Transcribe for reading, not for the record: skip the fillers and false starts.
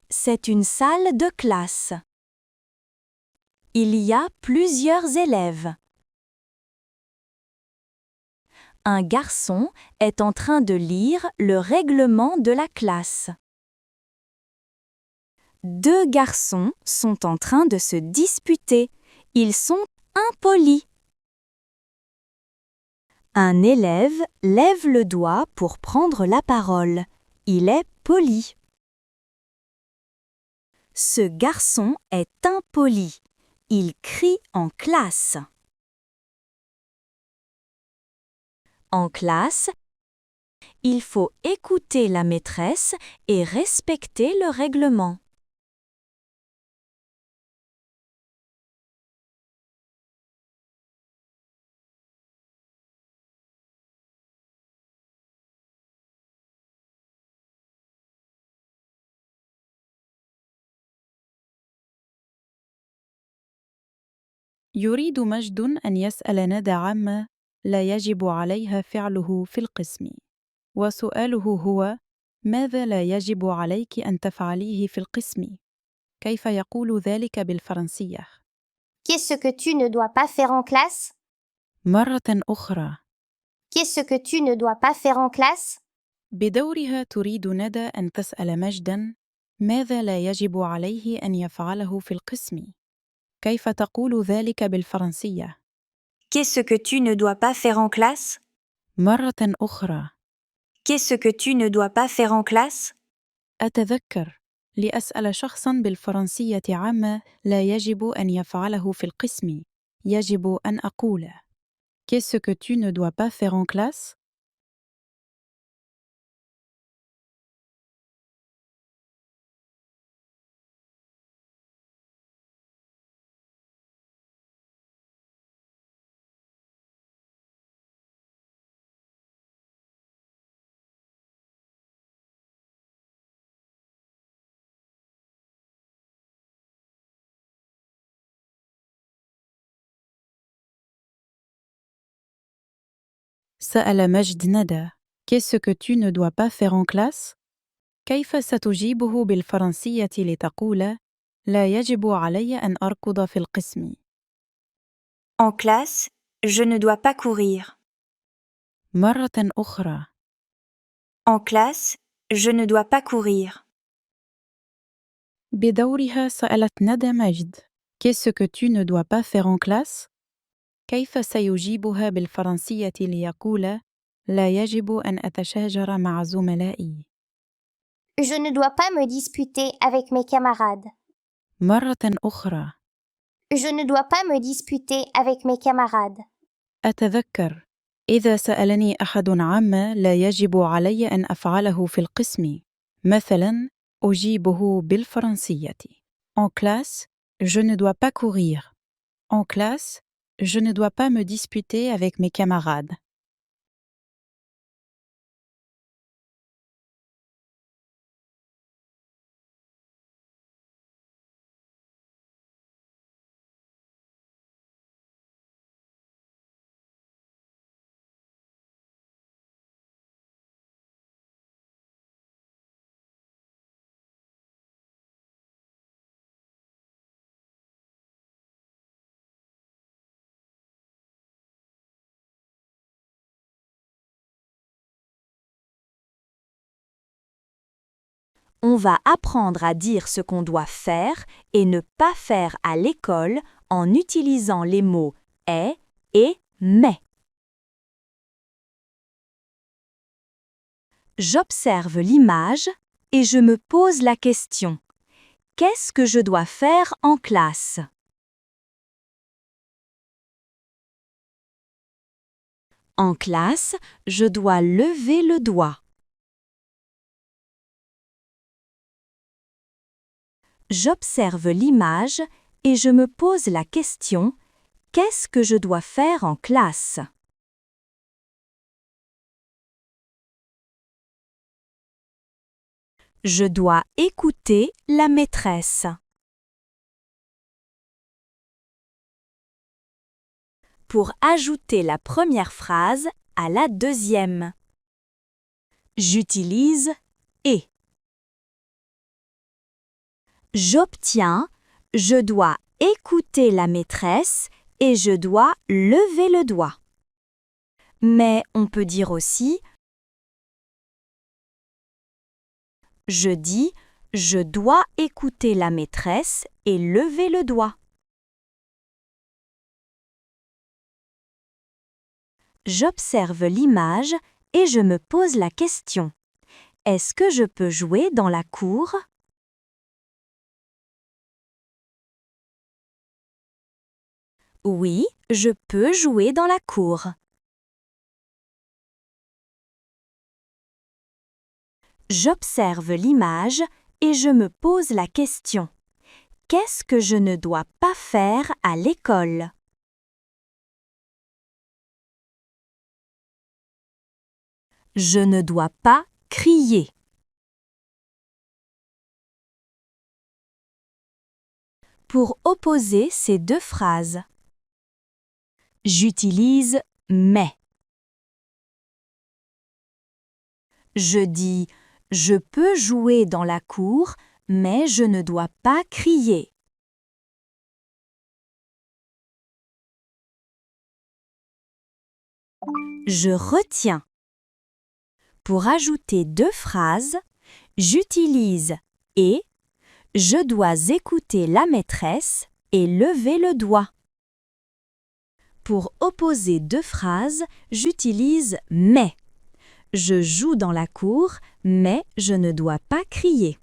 c'est une salle de classe. Il y a plusieurs élèves. Un garçon est en train de lire le règlement de la classe. Deux garçons sont en train de se disputer. Ils sont impolis. Un élève lève le doigt pour prendre la parole. Il est poli. Ce garçon est impoli. Il crie en classe. En classe, il faut écouter la maîtresse et respecter le règlement. يريد مجد أن يسأل ندى عما لا يجب عليها فعله في القسم. وسؤاله هو: ماذا لا يجب عليك أن تفعليه في القسم؟ كيف يقول ذلك بالفرنسية؟ Qu'est-ce que tu ne dois pas faire en classe? مرة أخرى. Qu'est-ce que tu ne dois pas faire en classe? بدورها تريد ندى أن تسأل مجداً: ماذا لا يجب عليه أن يفعله في القسم؟ كيف تقول ذلك بالفرنسية؟ Qu'est-ce que tu ne dois pas faire en classe? مرة أخرى. Qu'est-ce que tu ne dois pas faire en classe? أتذكر لأسأل شخصاً بالفرنسية عما لا يجب أن يفعله في القسم، يجب أن أقول: Qu'est-ce que tu ne dois pas faire en classe? سأل مجد ندى: Qu'est-ce que tu ne dois pas faire en classe؟ كيف ستجيبه بالفرنسية لتقول: لا يجب علي أن أركض في القسم؟ En classe, je ne dois pas courir. مرة أخرى. En classe, je ne dois pas courir. بدورها سألت ندى مجد: Qu'est-ce que tu ne dois pas faire en classe؟ كيف سيجيبها بالفرنسية ليقول: لا يجب أن أتشاجر مع زملائي؟ Je ne dois pas me disputer avec mes camarades. مرة أخرى. Je ne dois pas me disputer avec mes camarades. أتذكر إذا سألني أحد عما لا يجب علي أن أفعله في القسم، مثلاً أجيبه بالفرنسية: En classe, je ne dois pas courir. En classe, je ne dois pas me disputer avec mes camarades. On va apprendre à dire ce qu'on doit faire et ne pas faire à l'école en utilisant les mots est et mais. J'observe l'image et je me pose la question: qu'est-ce que je dois faire en classe? En classe, je dois lever le doigt. J'observe l'image et je me pose la question: qu'est-ce que je dois faire en classe? Je dois écouter la maîtresse. Pour ajouter la première phrase à la deuxième, j'utilise « et ». J'obtiens, je dois écouter la maîtresse et je dois lever le doigt. Mais on peut dire aussi je dis, je dois écouter la maîtresse et lever le doigt. J'observe l'image et je me pose la question. Est-ce que je peux jouer dans la cour? Oui, je peux jouer dans la cour. J'observe l'image et je me pose la question. Qu'est-ce que je ne dois pas faire à l'école? Je ne dois pas crier. Pour opposer ces deux phrases, j'utilise mais. Je dis je peux jouer dans la cour, mais je ne dois pas crier. Je retiens. Pour ajouter deux phrases, j'utilise et je dois écouter la maîtresse et lever le doigt. Pour opposer deux phrases, j'utilise mais. Je joue dans la cour, mais je ne dois pas crier.